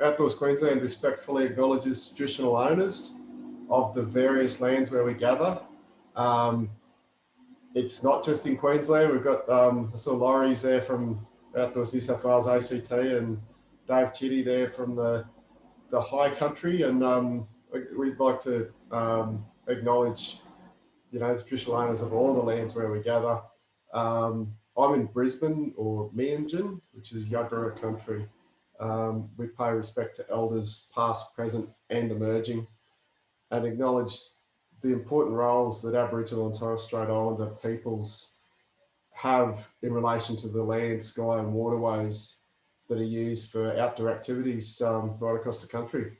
Outdoors Queensland respectfully acknowledges traditional owners of the various lands where we gather. It's not just in Queensland. We've got, I saw Laurie's there from Outdoors New South Wales ACT and Dave Chitty there from the high country. And we'd like to acknowledge, the traditional owners of all the lands where we gather. I'm in Brisbane or Meanjin, which is Yagara country. We pay respect to elders past, present and emerging, and acknowledge the important roles that Aboriginal and Torres Strait Islander peoples have in relation to the land, sky and waterways that are used for outdoor activities right across the country.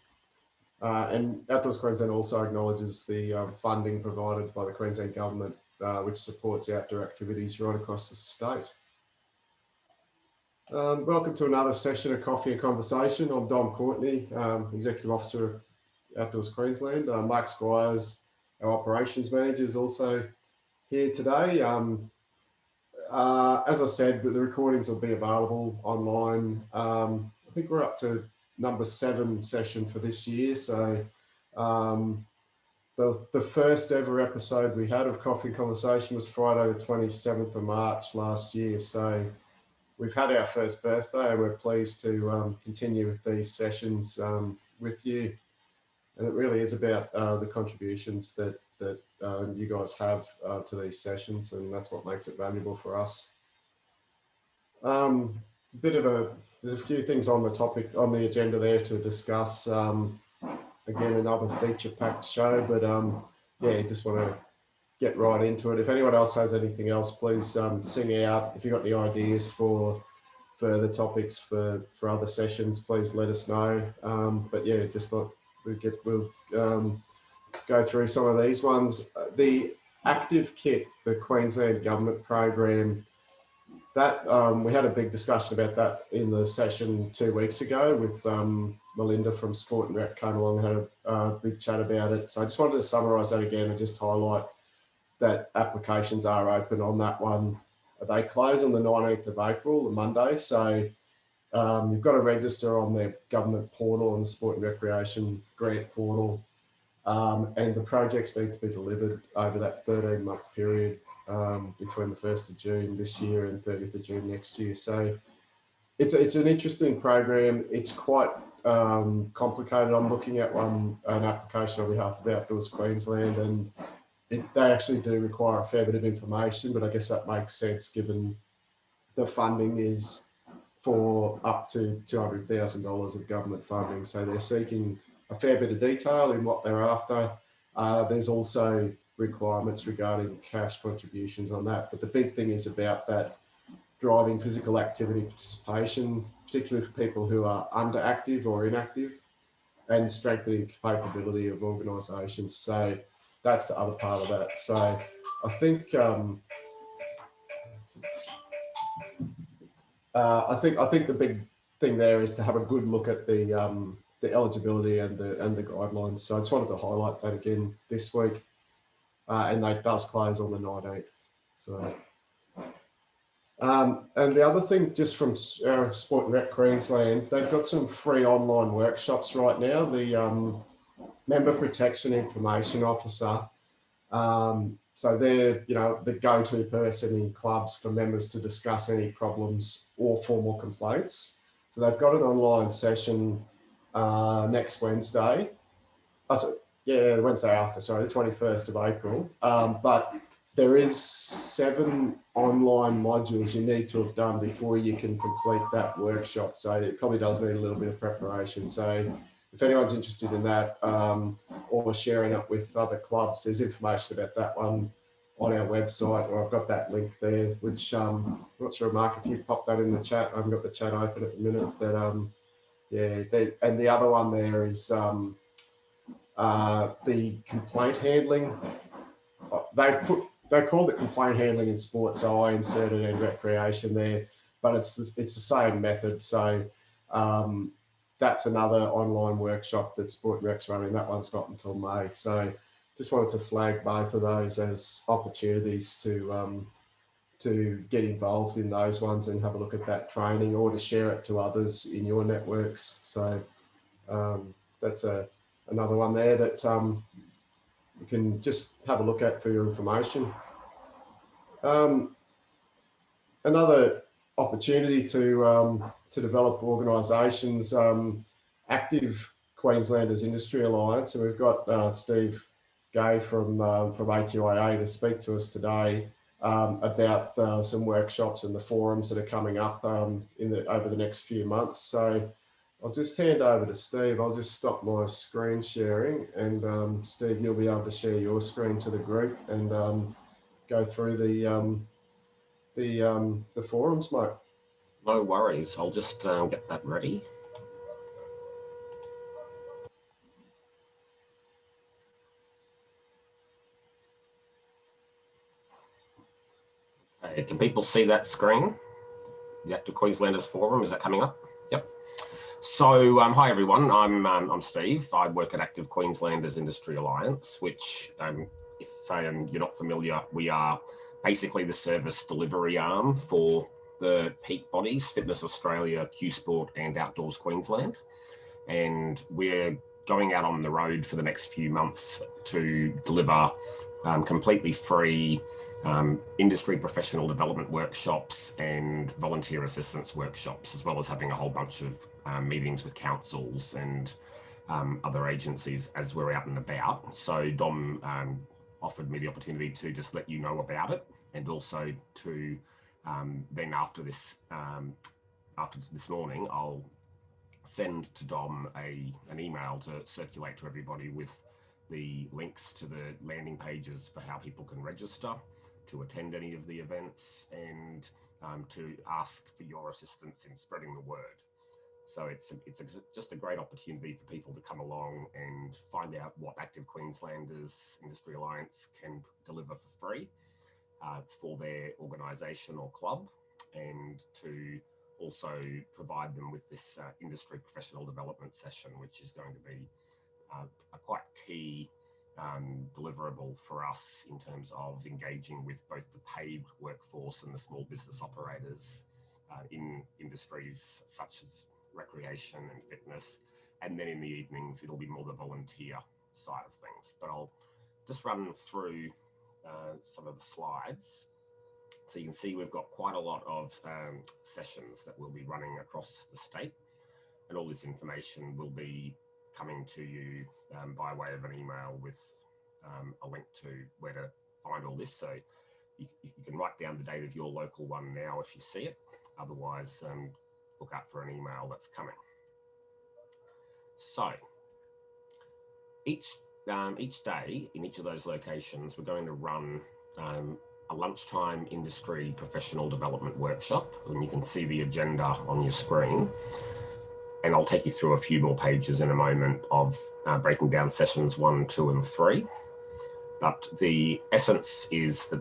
And Outdoors Queensland also acknowledges the funding provided by the Queensland Government, which supports outdoor activities right across the state. Welcome to another session of Coffee and Conversation. I'm Dom Courtney, Executive Officer of Outdoors Queensland. Mark Squires, our Operations Manager, is also here today. As I said, the recordings will be available online. I think we're up to number 7 session for this year. So the first ever episode we had of Coffee and Conversation was Friday the 27th of March last year. So we've had our first birthday and we're pleased to continue with these sessions with you. And it really is about the contributions that you guys have to these sessions, and that's what makes it valuable for us. There's a few things on the topic, on the agenda there to discuss. Again, another feature-packed show, but yeah, just want to get right into it. If anyone else has anything else, please sing out. If you've got any ideas for further topics for other sessions, please let us know. But yeah, just thought we'll go through some of these ones. The Active Kit, the Queensland Government program, that we had a big discussion about that in the session 2 weeks ago with Melinda from Sport and Rec came along and had a big chat about it. So I just wanted to summarise that again and just highlight that applications are open on that one. They close on the 19th of April, the Monday. So you've got to register on the government portal and the Sport and Recreation grant portal. And the projects need to be delivered over that 13-month period between the 1st of June this year and 30th of June next year. So it's an interesting program. It's quite complicated. I'm looking at an application on behalf of Outdoors Queensland, and they actually do require a fair bit of information, but I guess that makes sense given the funding is for up to $200,000 of government funding. So they're seeking a fair bit of detail in what they're after. There's also requirements regarding cash contributions on that. But the big thing is about that driving physical activity participation, particularly for people who are underactive or inactive, and strengthening capability of organisations. So that's the other part of that. So I think the big thing there is to have a good look at the eligibility and the guidelines. So I just wanted to highlight that again this week, and that does close on the 19th. So, and the other thing, just from Sport and Rec Queensland, they've got some free online workshops right now. The Member Protection Information Officer. So they're, the go-to person in clubs for members to discuss any problems or formal complaints. So they've got an online session next Wednesday. The Wednesday after, sorry, the 21st of April. But there is 7 online modules you need to have done before you can complete that workshop. So it probably does need a little bit of preparation. So if anyone's interested in that or sharing it with other clubs, there's information about that one on our website, or I've got that link there, which I'm not sure, Mark, if you've popped that in the chat. I haven't got the chat open at the minute, but and the other one there is the complaint handling. They called it complaint handling in sport, so I inserted in recreation there, but it's the same method. So that's another online workshop that Sport and Rec's running. That one's not until May. So just wanted to flag both of those as opportunities to get involved in those ones and have a look at that training, or to share it to others in your networks. So That's another one there that you can just have a look at for your information. Another opportunity to develop organisations, active Queenslanders Industry Alliance. So we've got Steve Gay from AQIA to speak to us today about some workshops and the forums that are coming up over the next few months. So I'll just hand over to Steve. I'll just stop my screen sharing, and Steve, you'll be able to share your screen to the group and go through the forums, mate. No worries. I'll just get that ready. Okay, can people see that screen? The Active Queenslanders Forum, is that coming up? Yep. So, hi everyone, I'm Steve. I work at Active Queenslanders Industry Alliance, which, if you're not familiar, we are basically the service delivery arm for the peak bodies, Fitness Australia, Q Sport and Outdoors Queensland. And we're going out on the road for the next few months to deliver completely free industry professional development workshops and volunteer assistance workshops, as well as having a whole bunch of meetings with councils and other agencies as we're out and about. So Dom offered me the opportunity to just let you know about it, and also to then after this morning, I'll send to Dom an email to circulate to everybody with the links to the landing pages for how people can register to attend any of the events, and to ask for your assistance in spreading the word. So it's just a great opportunity for people to come along and find out what Active Queenslanders Industry Alliance can deliver for free for their organisation or club, and to also provide them with this industry professional development session, which is going to be a quite key deliverable for us in terms of engaging with both the paid workforce and the small business operators in industries such as recreation and fitness. And then in the evenings, it'll be more the volunteer side of things. But I'll just run through some of the slides. So you can see we've got quite a lot of sessions that we'll be running across the state, and all this information will be coming to you by way of an email with a link to where to find all this. So you can write down the date of your local one now if you see it. Otherwise, look out for an email that's coming. So each day in each of those locations, we're going to run a lunchtime industry professional development workshop, and you can see the agenda on your screen. And I'll take you through a few more pages in a moment of breaking down sessions 1, 2, and 3. But the essence is that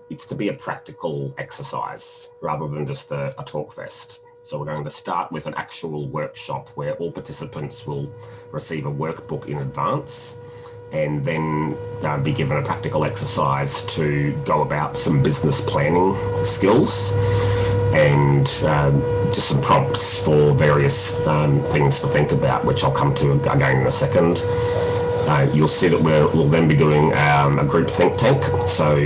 it's to be a practical exercise rather than just a talk fest. So we're going to start with an actual workshop where all participants will receive a workbook in advance, and then be given a practical exercise to go about some business planning skills, and just some prompts for various things to think about, which I'll come to again in a second. You'll see that we'll then be doing a group think tank. So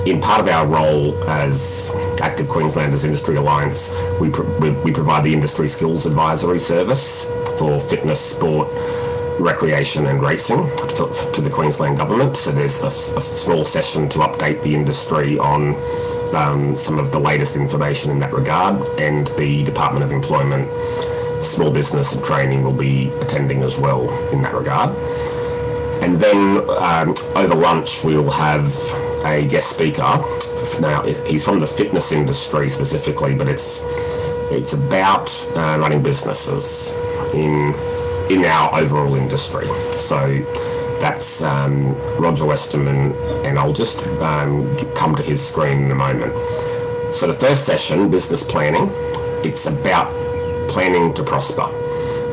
in part of our role as Active Queenslanders Industry Alliance, we provide the industry skills advisory service for fitness, sport, recreation and racing to the Queensland government. So there's a small session to update the industry on some of the latest information in that regard, and the Department of Employment, Small Business and Training will be attending as well in that regard. And then over lunch, we'll have a guest speaker. Now, he's from the fitness industry specifically, but it's about running businesses in our overall industry. So that's Roger Westerman, and I'll just come to his screen in a moment. So the first session, business planning, it's about planning to prosper.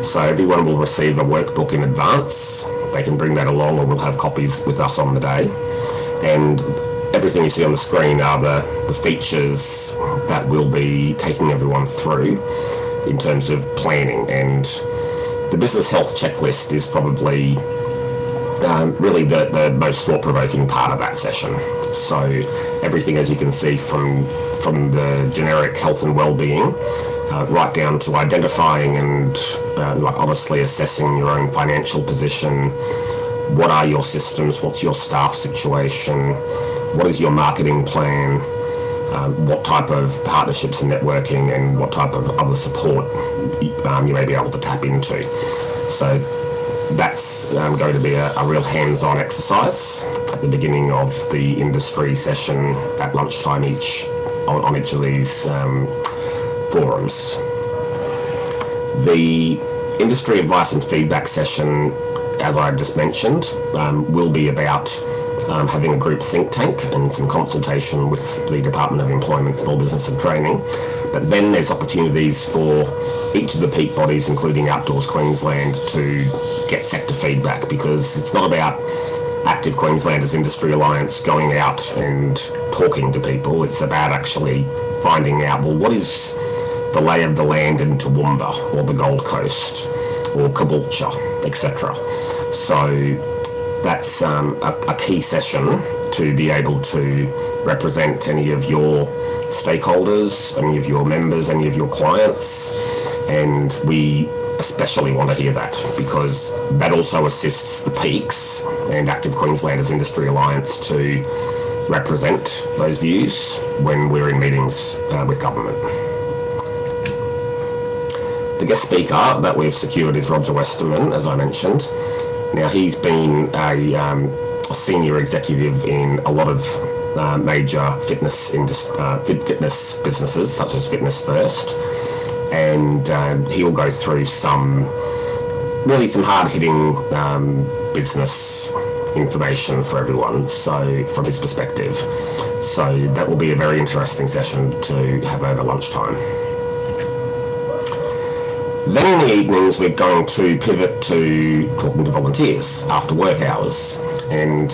So everyone will receive a workbook in advance. They can bring that along, or we'll have copies with us on the day. And everything you see on the screen are the features that we'll be taking everyone through in terms of planning. And The business health checklist is probably really the most thought-provoking part of that session. So everything, as you can see, from the generic health and well-being, right down to identifying and honestly assessing your own financial position. What are your systems? What's your staff situation? What is your marketing plan? What type of partnerships and networking, and what type of other support you may be able to tap into. So that's going to be a real hands-on exercise at the beginning of the industry session at lunchtime on each of these forums. The industry advice and feedback session, as I just mentioned, will be about having a group think tank and some consultation with the Department of Employment, Small Business and Training. But then there's opportunities for each of the peak bodies, including Outdoors Queensland, to get sector feedback, because it's not about Active Queenslanders Industry Alliance going out and talking to people. It's about actually finding out, well, what is the lay of the land in Toowoomba or the Gold Coast or Caboolture, etc. So that's a key session to be able to represent any of your stakeholders, any of your members, any of your clients. And we especially want to hear that, because that also assists the peaks and Active Queenslanders Industry Alliance to represent those views when we're in meetings with government. The guest speaker that we've secured is Roger Westerman, as I mentioned. Now, he's been a senior executive in a lot of major fitness businesses, such as Fitness First, and he will go through some hard-hitting business information for everyone, so from his perspective. So that will be a very interesting session to have over lunchtime. Then in the evenings, we're going to pivot to talking to volunteers after work hours. And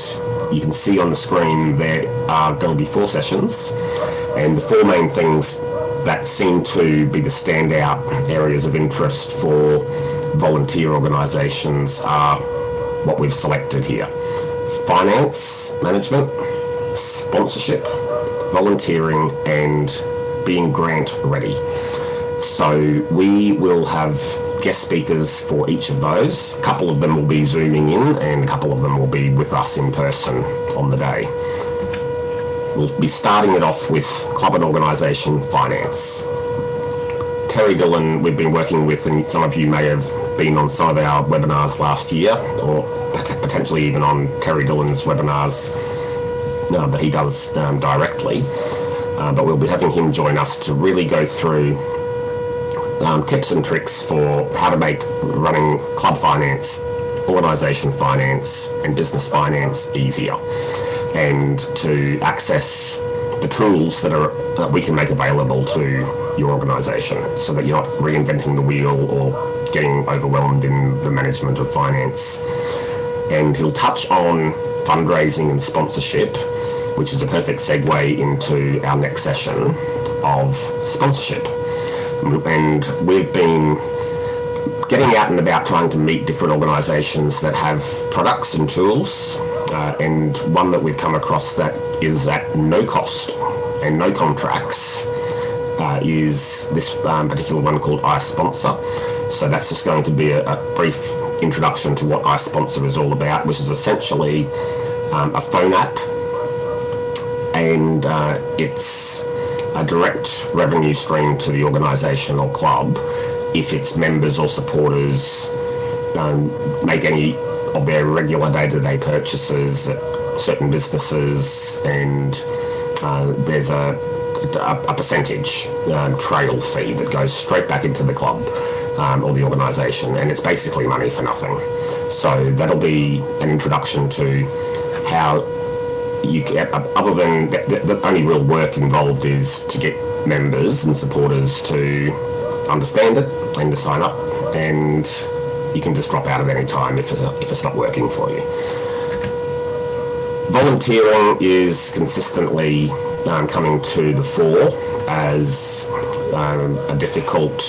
you can see on the screen there are going to be 4 sessions. And the 4 main things that seem to be the standout areas of interest for volunteer organisations are what we've selected here: finance management, sponsorship, volunteering, and being grant ready. So we will have guest speakers for each of those. A couple of them will be zooming in, and a couple of them will be with us in person on the day. We'll be starting it off with club and organisation finance. Terry Dillon, we've been working with, and some of you may have been on some of our webinars last year, or potentially even on Terry Dillon's webinars that he does directly. But we'll be having him join us to really go through tips and tricks for how to make running club finance, organisation finance and business finance easier, and to access the tools that we can make available to your organisation, so that you're not reinventing the wheel or getting overwhelmed in the management of finance. And he'll touch on fundraising and sponsorship, which is a perfect segue into our next session of sponsorship. And we've been getting out and about trying to meet different organisations that have products and tools, and one that we've come across that is at no cost and no contracts is this particular one called iSponsor. So that's just going to be a brief introduction to what iSponsor is all about, which is essentially a phone app, and it's a direct revenue stream to the organisation or club if its members or supporters make any of their regular day-to-day purchases at certain businesses, and there's a percentage trail fee that goes straight back into the club or the organisation, and it's basically money for nothing. So that'll be an introduction to how you get, other than the only real work involved is to get members and supporters to understand it and to sign up, and you can just drop out at any time if it's not working for you. Volunteering is consistently coming to the fore as a difficult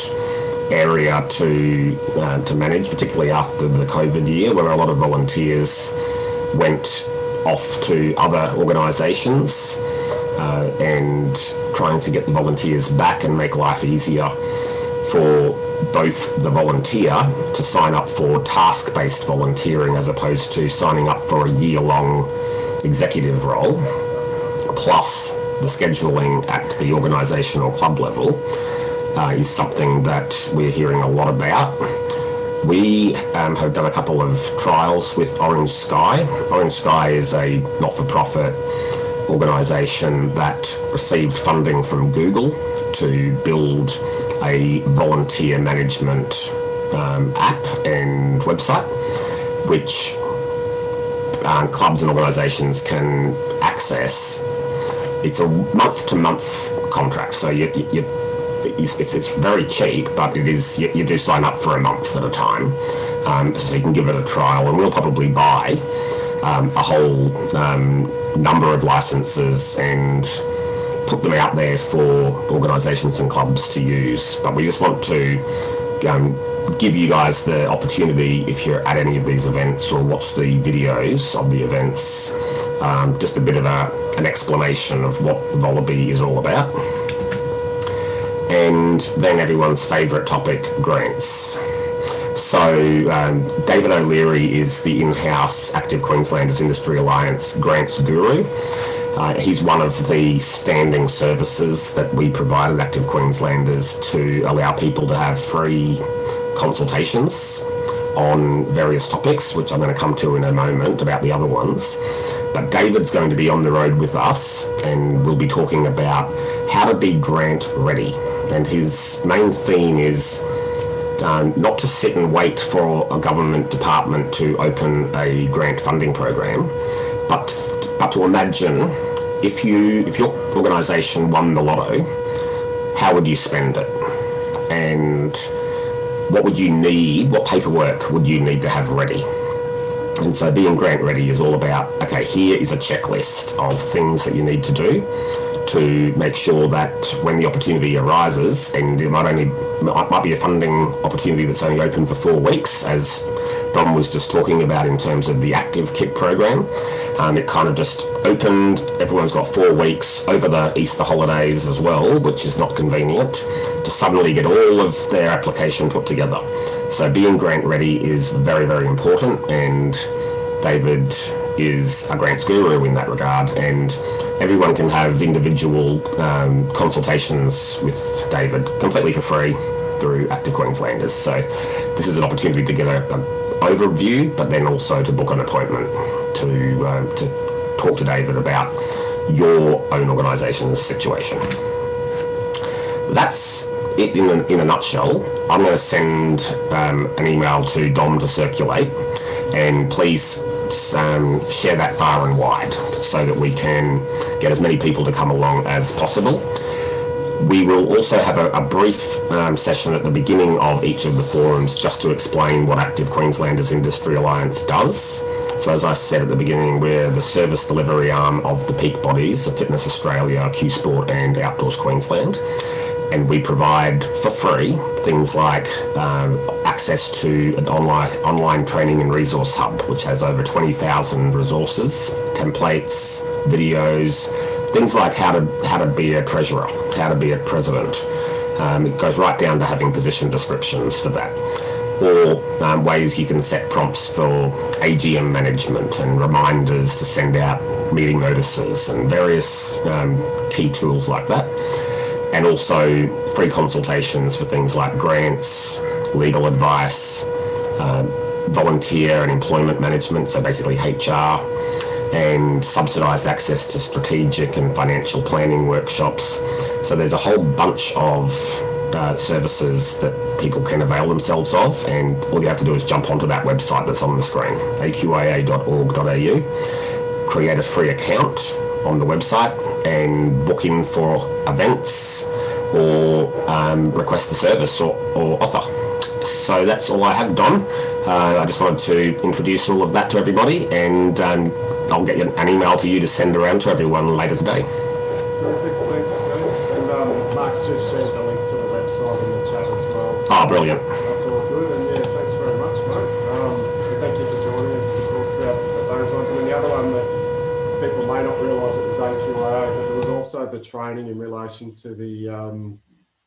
area to manage, particularly after the COVID year, where a lot of volunteers went off to other organisations and trying to get the volunteers back and make life easier for both the volunteer to sign up for task-based volunteering as opposed to signing up for a year-long executive role, plus the scheduling at the organisation or club level is something that we're hearing a lot about. We have done a couple of trials with Orange Sky. Orange Sky is a not-for-profit organisation that received funding from Google to build a volunteer management app and website, which clubs and organisations can access. It's a month-to-month contract, so it's very cheap, but it is you do sign up for a month at a time, so you can give it a trial, and we'll probably buy a whole number of licenses and put them out there for organisations and clubs to use. But we just want to give you guys the opportunity, if you're at any of these events or watch the videos of the events, just a bit of an explanation of what Volabee is all about. And then everyone's favourite topic, grants. So David O'Leary is the in-house Active Queenslanders Industry Alliance grants guru. He's one of the standing services that we provide at Active Queenslanders to allow people to have free consultations on various topics, which I'm going to come to in a moment about the other ones. But David's going to be on the road with us, and we'll be talking about how to be grant ready. And his main theme is not to sit and wait for a government department to open a grant funding program, but to imagine if your organisation won the lotto, how would you spend it? And what would you need, what paperwork would you need to have ready? And so being grant ready is all about, okay, here is a checklist of things that you need to do to make sure that when the opportunity arises, and it might be a funding opportunity that's only open for 4 weeks, as Dom was just talking about in terms of the Active Kit program. It kind of just opened, everyone's got 4 weeks over the Easter holidays as well, which is not convenient, to suddenly get all of their application put together. So being grant ready is very, very important, and David is a grants guru in that regard, and everyone can have individual consultations with David completely for free through Active Queenslanders. So this is an opportunity to get an overview, but then also to book an appointment to talk to David about your own organisation's situation. That's it in a nutshell. I'm going to send an email to Dom to circulate, and please share that far and wide so that we can get as many people to come along as possible. We will also have a brief session at the beginning of each of the forums just to explain what Active Queenslanders Industry Alliance does. So as I said at the beginning, we're the service delivery arm of the peak bodies of Fitness Australia, Q Sport and Outdoors Queensland. And we provide for free things like access to an online training and resource hub, which has over 20,000 resources, templates, videos, things like how to be a treasurer, how to be a president. It goes right down to having position descriptions for that. Or ways you can set prompts for AGM management and reminders to send out meeting notices and various key tools like that. And also free consultations for things like grants, legal advice, volunteer and employment management, so basically HR, and subsidised access to strategic and financial planning workshops. So there's a whole bunch of services that people can avail themselves of, and all you have to do is jump onto that website that's on the screen, aqia.org.au, create a free account on the website and book in for events or request a service or offer. So that's all I have, Don. I just wanted to introduce all of that to everybody, and I'll get an email to you to send around to everyone later today. Perfect, thanks, Steve. And Mark's just shared the link to the website in the chat as well. Oh, brilliant. That's all good, and yeah, thanks very much, mate. And thank you for joining us to talk about those ones. And then the other one that people may not realise, it was AQAA, but there was also the training in relation to the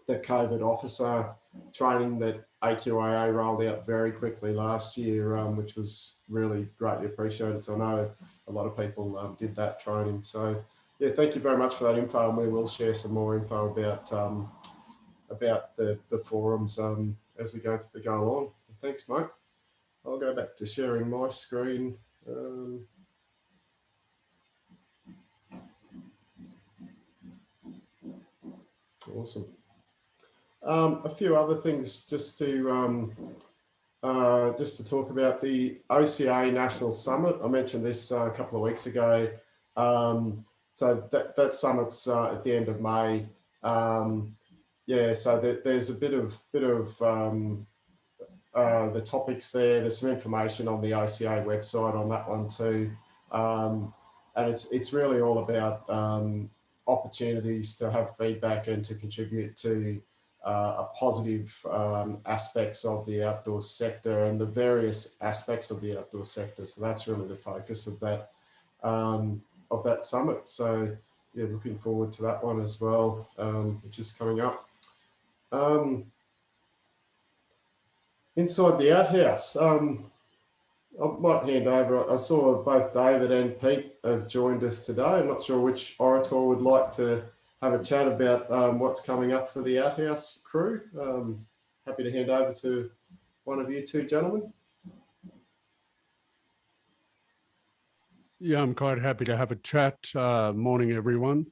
COVID officer training that AQAA rolled out very quickly last year, which was really greatly appreciated. So I know a lot of people did that training. So yeah, thank you very much for that info, and we will share some more info about the forums as we go along. Thanks, mate. I'll go back to sharing my screen. Awesome. A few other things just to talk about the OCA National Summit. I mentioned this a couple of weeks ago. So that summit's at the end of May. Yeah, so there's a bit of the topics there. There's some information on the OCA website on that one too, and it's really all about opportunities to have feedback and to contribute to a positive aspects of the outdoor sector and the various aspects of the outdoor sector. So that's really the focus of that summit. So yeah, looking forward to that one as well, which is coming up. Inside the outhouse, I might hand over. I saw both David and Pete have joined us today. I'm not sure which orator would like to have a chat about what's coming up for the outhouse crew. Happy to hand over to one of you two gentlemen. Yeah, I'm quite happy to have a chat. Morning, everyone.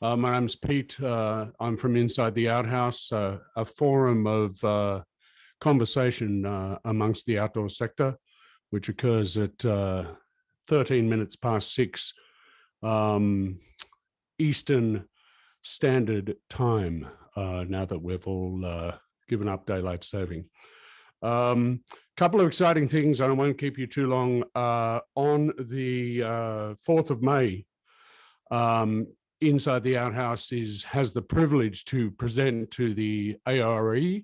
My name's Pete. I'm from Inside the Outhouse, a forum of conversation amongst the outdoor sector, which occurs at 13 minutes past 6 Eastern Standard Time, now that we've all given up daylight saving. Couple of exciting things, and I won't keep you too long. On the 4th of May, Inside the Outhouse has the privilege to present to the ARE,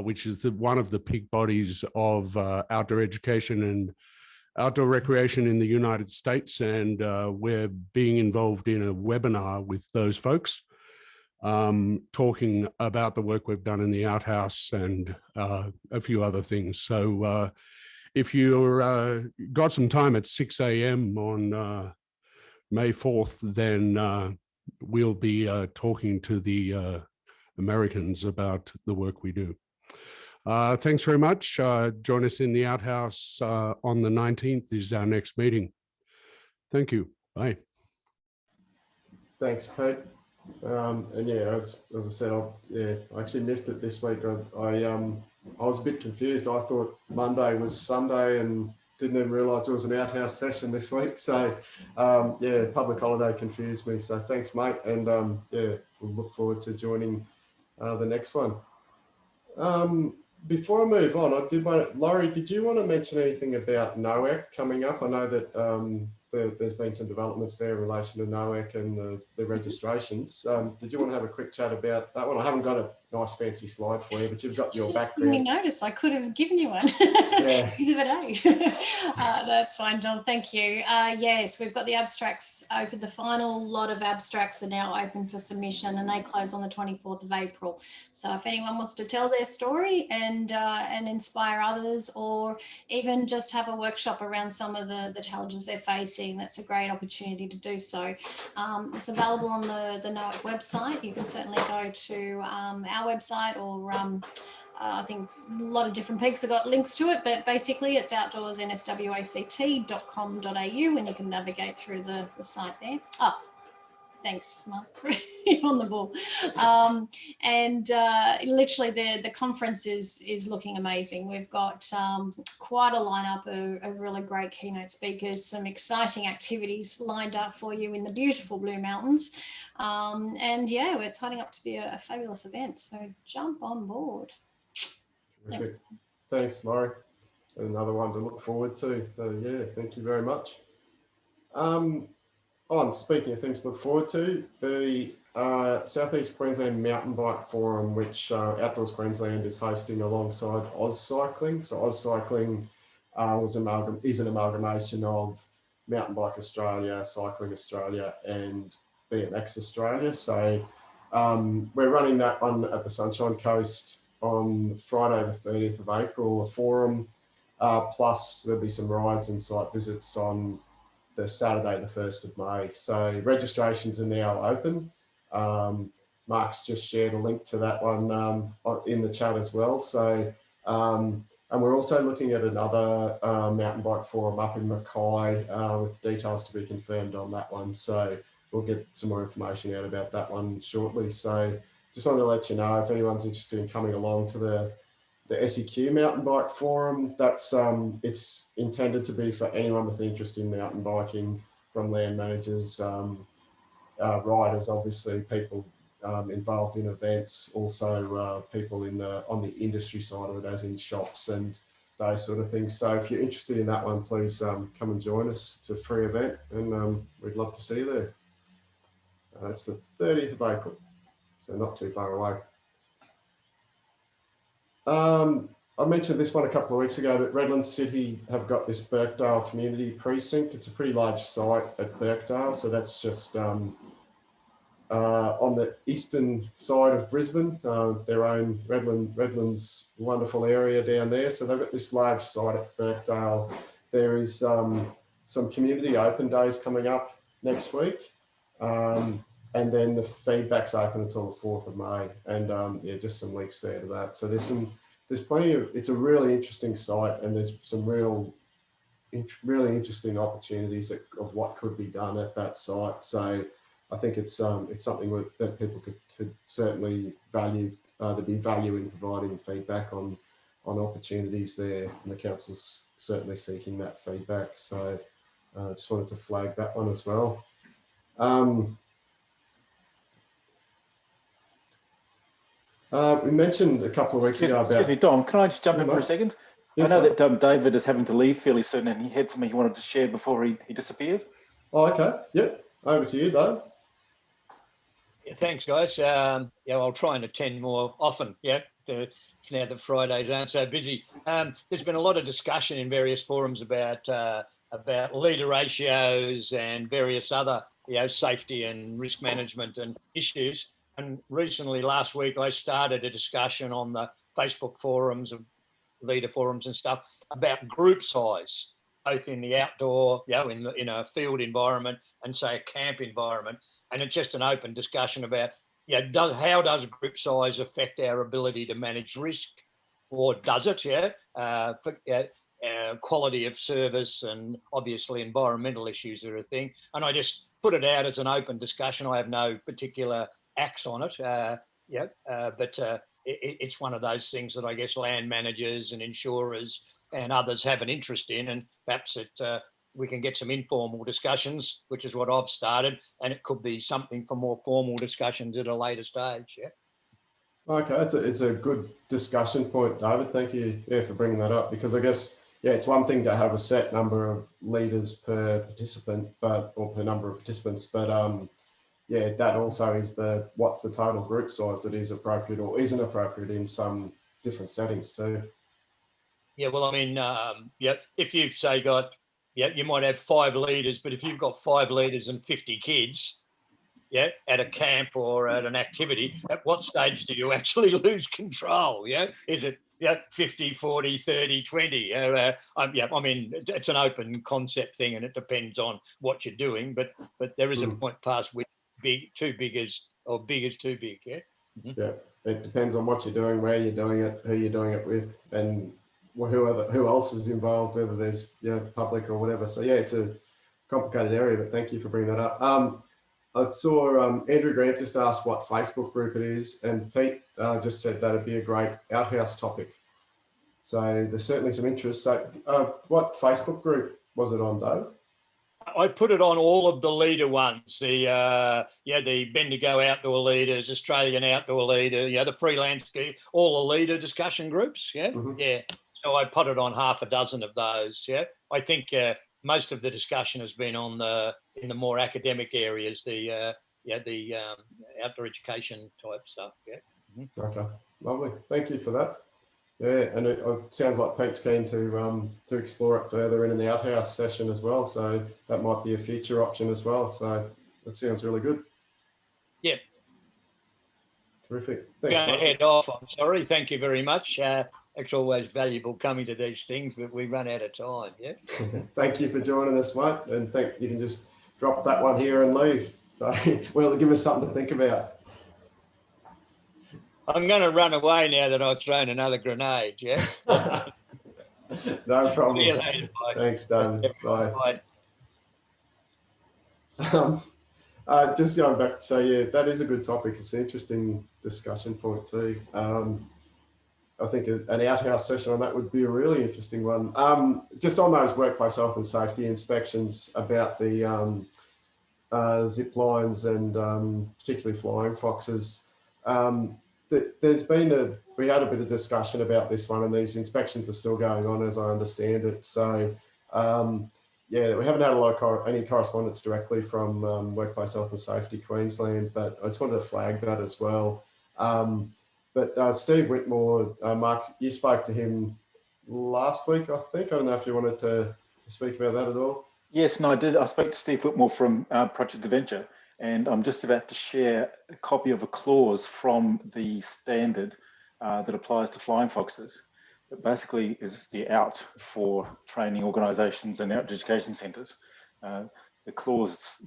which is one of the peak bodies of outdoor education and outdoor recreation in the United States. And we're being involved in a webinar with those folks, talking about the work we've done in the outhouse and a few other things. So if you've got some time at 6 a.m. on May 4th, then we'll be talking to the Americans about the work we do. Thanks very much. Join us in the outhouse on the 19th is our next meeting. Thank you. Bye. Thanks, Pete. And yeah, as I said, I actually missed it this week. I was a bit confused. I thought Monday was Sunday and didn't even realise there was an outhouse session this week. So yeah, public holiday confused me. So thanks, mate. And yeah, we'll look forward to joining the next one. Before I move on, Laurie, did you want to mention anything about NOAC coming up? I know that there's been some developments there in relation to NOAC and the registrations. Did you want to have a quick chat about that one? I haven't got a nice fancy slide for you, but you've got your background. You notice I could have given you one. Yeah. Exhibit A. That's fine, John. Thank you. Yes, we've got the abstracts open. The final lot of abstracts are now open for submission, and they close on the 24th of April. So if anyone wants to tell their story and inspire others, or even just have a workshop around some of the challenges they're facing, that's a great opportunity to do so. It's available on the NOAC website. You can certainly go to our website, or I think a lot of different peaks have got links to it, but basically it's outdoorsnswact.com.au, and you can navigate through the site there. Oh, thanks, Mark, on the ball. And literally the conference is looking amazing. We've got quite a lineup of really great keynote speakers, some exciting activities lined up for you in the beautiful Blue Mountains. And yeah, it's heading up to be a fabulous event. So jump on board. Thanks, Laurie. Another one to look forward to. So yeah, thank you very much. I and speaking of things to look forward to, the Southeast Queensland Mountain Bike Forum, which Outdoors Queensland is hosting alongside Oz Cycling. So Oz Cycling is an amalgamation of Mountain Bike Australia, Cycling Australia, and BMX Australia. So we're running that one at the Sunshine Coast on Friday the 30th of April, a forum, plus there'll be some rides and site visits on the Saturday the 1st of May. So registrations are now open. Mark's just shared a link to that one in the chat as well. So, and we're also looking at another mountain bike forum up in Mackay with details to be confirmed on that one. So we'll get some more information out about that one shortly. So just wanted to let you know if anyone's interested in coming along to the SEQ mountain bike forum. That's it's intended to be for anyone with interest in mountain biking, from land managers, riders, obviously people involved in events, also people on the industry side of it, as in shops and those sort of things. So if you're interested in that one, please come and join us. It's a free event, and we'd love to see you there. It's the 30th of April, so not too far away. I mentioned this one a couple of weeks ago, but Redland City have got this Birkdale community precinct. It's a pretty large site at Birkdale, so that's just on the eastern side of Brisbane, their own Redland's wonderful area down there. So they've got this large site at Birkdale. There is some community open days coming up next week. And then the feedback's open until the 4th of May. And yeah, just some links there to that. So there's plenty of, it's a really interesting site, and there's some really interesting opportunities of what could be done at that site. So I think it's something that people could certainly value. There'd be value in providing feedback on opportunities there, and the council's certainly seeking that feedback. So I just wanted to flag that one as well. We mentioned a couple of weeks ago about... Excuse me, Dom, can I just jump in for a second? Yes, I know that David is having to leave fairly soon, and he had something he wanted to share before he disappeared. Oh, okay. Yep. Over to you, Dave. Yeah, thanks, guys. Yeah, I'll try and attend more often. Yeah, now that Fridays aren't so busy. There's been a lot of discussion in various forums about leader ratios and various other, safety and risk management and issues. And recently, last week, I started a discussion on the Facebook forums, of leader forums and stuff, about group size, both in the outdoor, in a field environment and, say, a camp environment. And it's just an open discussion about, how does group size affect our ability to manage risk, or does it? Quality of service, and obviously environmental issues are a thing. And I just put it out as an open discussion. I have no particular axe on it, but it's one of those things that I guess land managers and insurers and others have an interest in, and perhaps we can get some informal discussions, which is what I've started, and it could be something for more formal discussions at a later stage. Okay, it's a good discussion point, David. Thank you for bringing that up, because I guess it's one thing to have a set number of leaders per participant, or per number of participants, but that also is what's the total group size that is appropriate or isn't appropriate in some different settings too. Yeah, well, I mean, if you've say got, you might have 5 leaders, but if you've got 5 leaders and 50 kids, at a camp or at an activity, at what stage do you actually lose control? Is it 50, 40, 30, 20? I mean, it's an open concept thing, and it depends on what you're doing, but there is a point past which big is too big. Yeah, it depends on what you're doing, where you're doing it, who you're doing it with, and who else is involved, whether there's public or whatever. So it's a complicated area, but thank you for bringing that up. I saw Andrew Grant just asked what Facebook group it is, and Pete just said that'd be a great outhouse topic. So there's certainly some interest. So what Facebook group was it on, Dave? I put it on all of the leader ones, the Bendigo Outdoor Leaders, Australian Outdoor Leader, the freelance, all the leader discussion groups. So I put it on half a dozen of those. I think most of the discussion has been on in the more academic areas, the outdoor education type stuff. Yeah. Okay, lovely. Thank you for that. Yeah, and it sounds like Pete's keen to explore it further in the outhouse session as well. So that might be a future option as well. So that sounds really good. Yeah. Terrific. Thanks, Going to mate. head off. I'm sorry. Thank you very much. It's always valuable coming to these things, but we run out of time. Yeah. Thank you for joining us, mate. And you can just drop that one here and leave. So well, give us something to think about. I'm going to run away now that I've thrown another grenade. Yeah. No problem. See you later, bye. Thanks, Dan. Bye. Bye. Just going back to say, yeah, that is a good topic. It's an interesting discussion point too. I think an outhouse session on that would be a really interesting one. Just on those workplace health and safety inspections about the zip lines and particularly flying foxes. We had a bit of discussion about this one, and these inspections are still going on as I understand it. So yeah, we haven't had a lot of any correspondence directly from Workplace Health and Safety Queensland, but I just wanted to flag that as well. But Steve Whitmore, Mark, you spoke to him last week, I think. I don't know if you wanted to speak about that at all. Yes, no, I did. I spoke to Steve Whitmore from Project Adventure, and I'm just about to share a copy of a clause from the standard that applies to flying foxes. It basically is the out for training organisations and outdoor education centres. The clause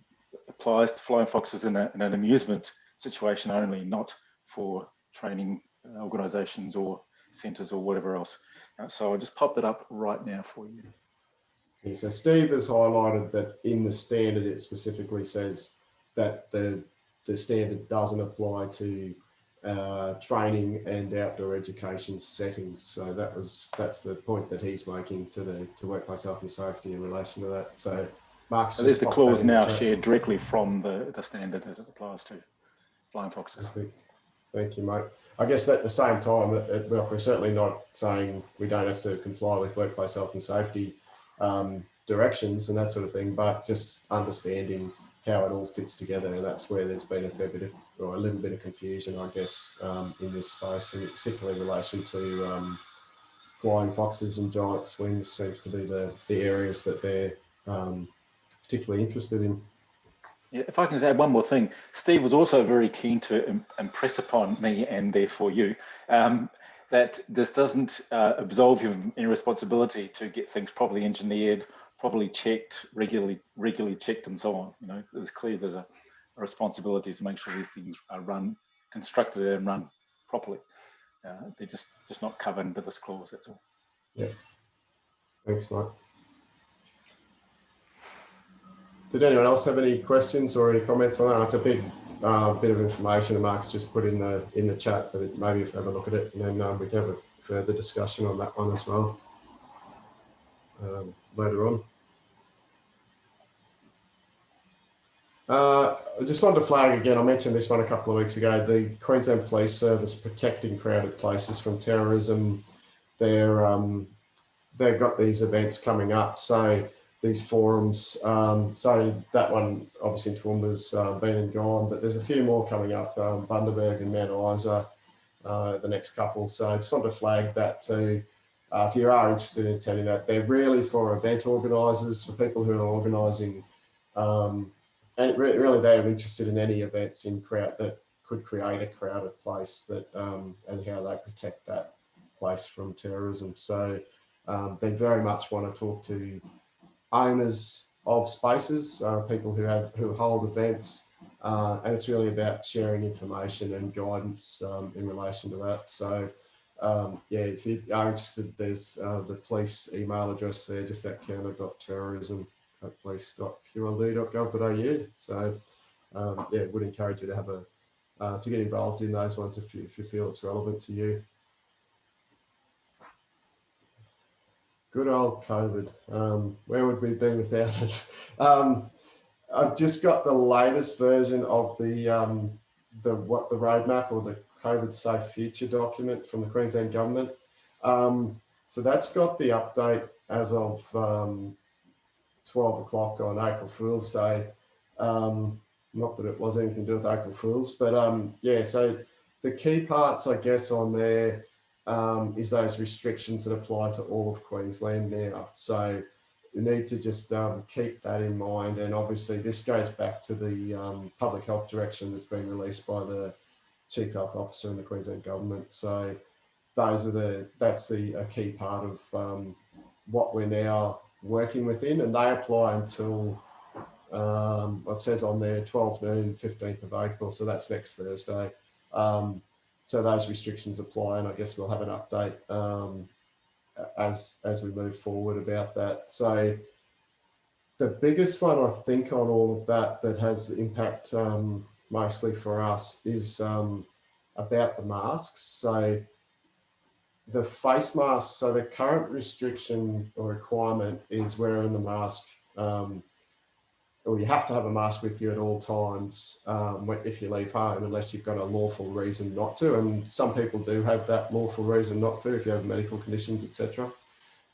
applies to flying foxes in an amusement situation only, not for training organisations or centres or whatever else. So I'll just pop that up right now for you. Yeah, so Steve has highlighted that in the standard it specifically says that the standard doesn't apply to training and outdoor education settings. So that's the point that he's making to Workplace Health and Safety in relation to that. So Mark's there's the clause now shared directly from the standard as it applies to flying foxes. Thank you, mate. I guess at the same time, we're certainly not saying we don't have to comply with workplace health and safety directions and that sort of thing, but just understanding how it all fits together. And that's where there's been a fair bit of, or a little bit of confusion, I guess, in this space, and particularly in relation to flying foxes and giant swings seems to be the areas that they're particularly interested in. Yeah, if I can add one more thing, Steve was also very keen to impress upon me, and therefore you, that this doesn't absolve you of any responsibility to get things properly engineered, properly checked, regularly checked, and so on. You know, it's clear there's a responsibility to make sure these things are constructed and run properly. They're just not covered under this clause. That's all. Yeah. Thanks, Mike. Did anyone else have any questions or any comments on that? It's a big bit of information that Mark's just put in the chat, but maybe if you have a look at it, and then we can have a further discussion on that one as well later on. I just wanted to flag again, I mentioned this one a couple of weeks ago, the Queensland Police Service protecting crowded places from terrorism. They've got these events coming up, so these forums, so that one obviously in Toowoomba's been and gone, but there's a few more coming up, Bundaberg and Mount Isa, the next couple. So I just wanted to flag that too. If you are interested in attending that, they're really for event organisers, for people who are organising, and really they're interested in any events in crowd that could create a crowded place that and how they protect that place from terrorism. So they very much want to talk to owners of spaces, people who hold events, and it's really about sharing information and guidance in relation to that. So yeah, if you are interested, there's the police email address there, just at counter.terrorism@police.qld.gov.au. So yeah, would encourage you to have to get involved in those ones if you feel it's relevant to you. Good old COVID. Where would we be without it? I've just got the latest version of the roadmap, or the COVID Safe Future document from the Queensland Government. So that's got the update as of 12 o'clock on April Fool's Day. Not that it was anything to do with April Fool's, but yeah, so the key parts, I guess, on there is those restrictions that apply to all of Queensland now. So we need to just keep that in mind. And obviously this goes back to the public health direction that's been released by the Chief Health Officer in the Queensland Government. So that's a key part of what we're now working within, and they apply until it says on there 12 noon, 15th of April. So that's next Thursday. So those restrictions apply, and I guess we'll have an update as we move forward about that. So the biggest one, I think, on all of that has impact mostly for us is about the masks. So the face mask, so the current restriction or requirement is wearing the mask, or you have to have a mask with you at all times if you leave home, unless you've got a lawful reason not to. And some people do have that lawful reason not to, if you have medical conditions, etc.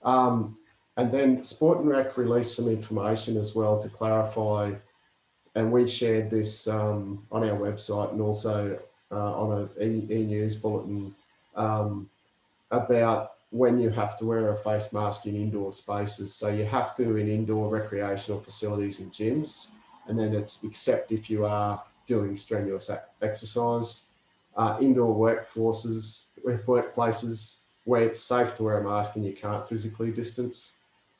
And then Sport and Rec released some information as well to clarify, and we shared this on our website and also on an e-news bulletin about when you have to wear a face mask in indoor spaces. So you have to in indoor recreational facilities and gyms, and then it's except if you are doing strenuous exercise. Indoor workplaces where it's safe to wear a mask and you can't physically distance.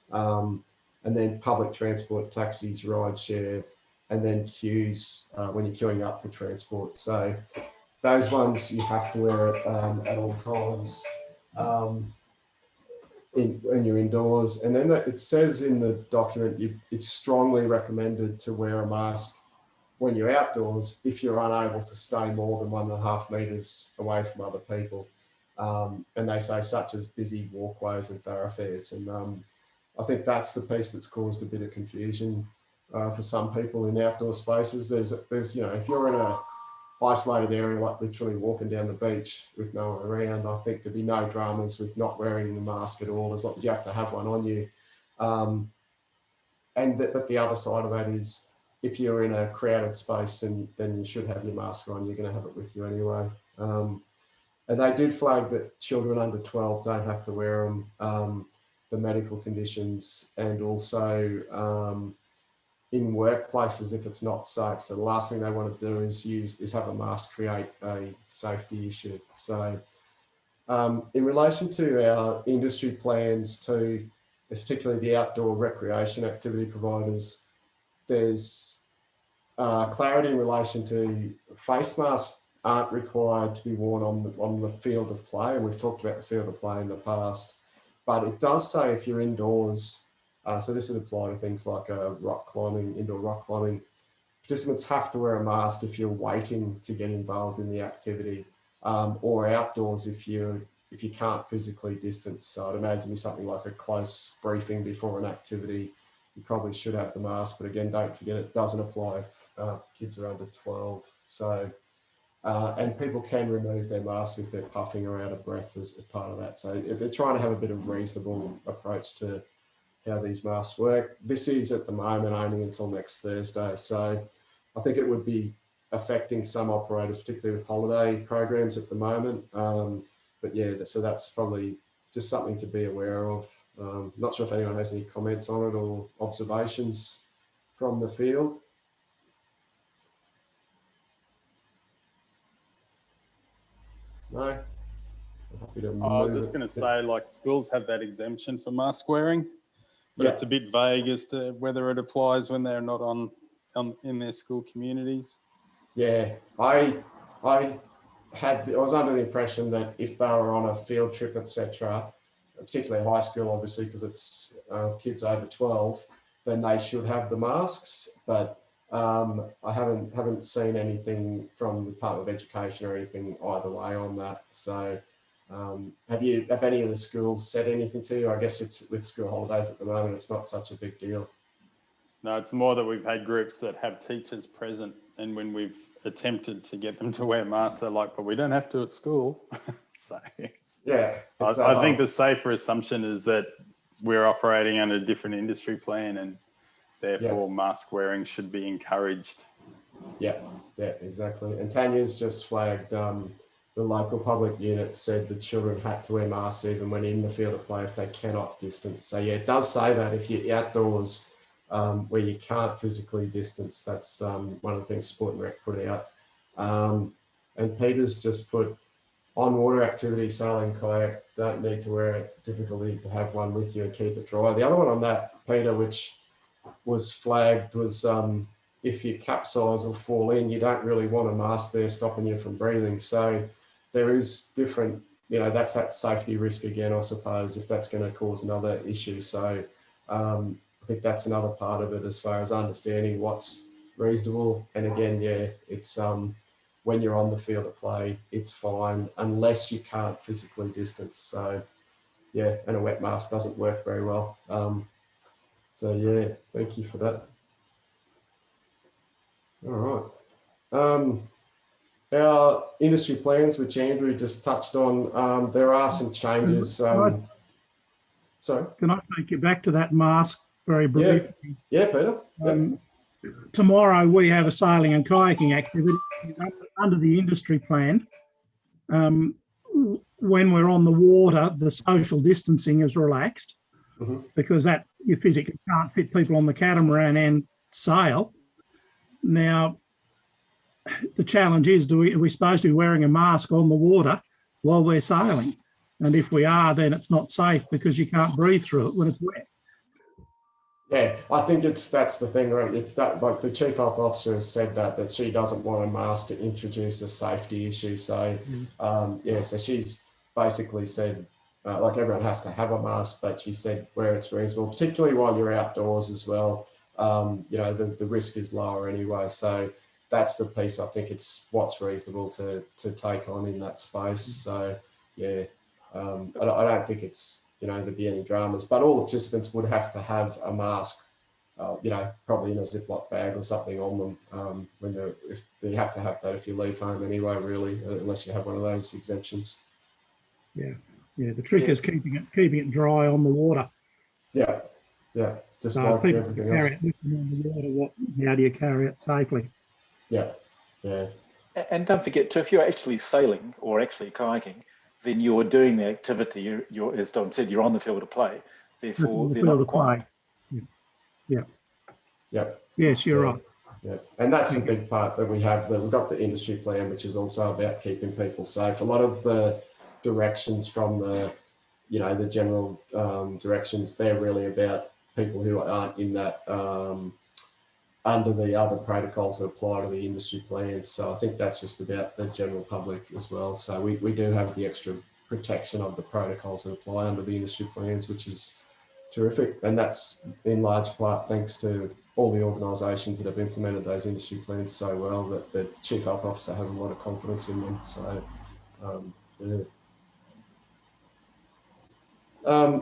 And then public transport, taxis, rideshare, and then queues when you're queuing up for transport. So those ones you have to wear at all times. When you're indoors. And then it says in the document, it's strongly recommended to wear a mask when you're outdoors if you're unable to stay more than 1.5 metres away from other people. And they say such as busy walkways and thoroughfares. And I think that's the piece that's caused a bit of confusion for some people in outdoor spaces. There's you know, if you're in a isolated area, like literally walking down the beach with no one around, I think there'd be no dramas with not wearing the mask at all, as long as you have to have one on you. But the other side of that is, if you're in a crowded space, then you should have your mask on. You're going to have it with you anyway. And they did flag that children under 12 don't have to wear them, the medical conditions, and also in workplaces if it's not safe. So the last thing they want to do is have a mask create a safety issue. So in relation to our industry plans to, particularly the outdoor recreation activity providers, there's clarity in relation to face masks aren't required to be worn on the field of play. And we've talked about the field of play in the past, but it does say if you're indoors, so this would apply to things like rock climbing, indoor rock climbing. Participants have to wear a mask if you're waiting to get involved in the activity, or outdoors if you can't physically distance. So I'd imagine it'd be something like a close briefing before an activity. You probably should have the mask, but again, don't forget it doesn't apply if kids are under 12. So, and people can remove their masks if they're puffing or out of breath as part of that. So they're trying to have a bit of reasonable approach to how these masks work. This is at the moment only until next Thursday. So I think it would be affecting some operators, particularly with holiday programs at the moment. But yeah, so that's probably just something to be aware of. Not sure if anyone has any comments on it or observations from the field. No? I'm happy to I was move just it. going to say, like, schools have that exemption for mask wearing, but Yeah. it's a bit vague as to whether it applies when they're not in their school communities. Yeah, I was under the impression that if they were on a field trip, etc., particularly high school, obviously, because it's kids over 12, then they should have the masks. But I haven't seen anything from the Department of Education or anything either way on that. So have any of the schools said anything to you? I guess it's with school holidays at the moment, it's not such a big deal. No, it's more that we've had groups that have teachers present, and when we've attempted to get them to wear masks, they're like, but we don't have to at school. So yeah, I think the safer assumption is that we're operating under a different industry plan, and Therefore, mask wearing should be encouraged. Yeah, exactly. And Tanya's just flagged the local public unit said the children had to wear masks even when in the field of play if they cannot distance. So yeah, it does say that if you're outdoors where you can't physically distance, that's one of the things Sport and Rec put out. And Peter's just put on water activity, sailing, kayak, don't need to wear it, difficulty to have one with you and keep it dry. The other one on that, Peter, which was flagged was if you capsize or fall in, you don't really want a mask there stopping you from breathing. So there is different, that's that safety risk again, I suppose, if that's going to cause another issue. So I think that's another part of it as far as understanding what's reasonable. And again, yeah, it's when you're on the field of play, it's fine unless you can't physically distance. So yeah, and a wet mask doesn't work very well. So yeah, thank you for that. All right. Our industry plans, which Andrew just touched on, there are some changes. Sorry. Can I take you back to that mask very briefly? Yeah, Peter. Tomorrow we have a sailing and kayaking activity under the industry plan. When we're on the water, the social distancing is relaxed because that you physically can't fit people on the catamaran and sail. Now, the challenge is, are we supposed to be wearing a mask on the water while we're sailing? And if we are, then it's not safe because you can't breathe through it when it's wet. Yeah, I think that's the thing, right? It's that, like the chief health officer has said that she doesn't want a mask to introduce a safety issue. So so she's basically said like everyone has to have a mask, but she said where it's reasonable, particularly while you're outdoors as well. The risk is lower anyway. So that's the piece. I think it's what's reasonable to take on in that space. So yeah, I don't think it's there'd be any dramas, but all the participants would have to have a mask, probably in a Ziploc bag or something on them if you have to have that if you leave home anyway, really, unless you have one of those exemptions. Yeah. The trick is keeping it dry on the water. Yeah. Just so like everything else. Carry it with them on the water. How do you carry it safely? Yeah. And don't forget too, if you're actually sailing or actually kayaking, then you're doing the activity. You're, as Don said, you're on the field of play. Therefore, they're not required. Yeah. Yes, you're right. Yeah, and that's a big part that we have. We've got the industry plan, which is also about keeping people safe. A lot of the directions from the general directions, they're really about people who aren't in that under the other protocols that apply to the industry plans. So I think that's just about the general public as well. So we do have the extra protection of the protocols that apply under the industry plans, which is terrific. And that's in large part thanks to all the organisations that have implemented those industry plans so well that the Chief Health Officer has a lot of confidence in them. So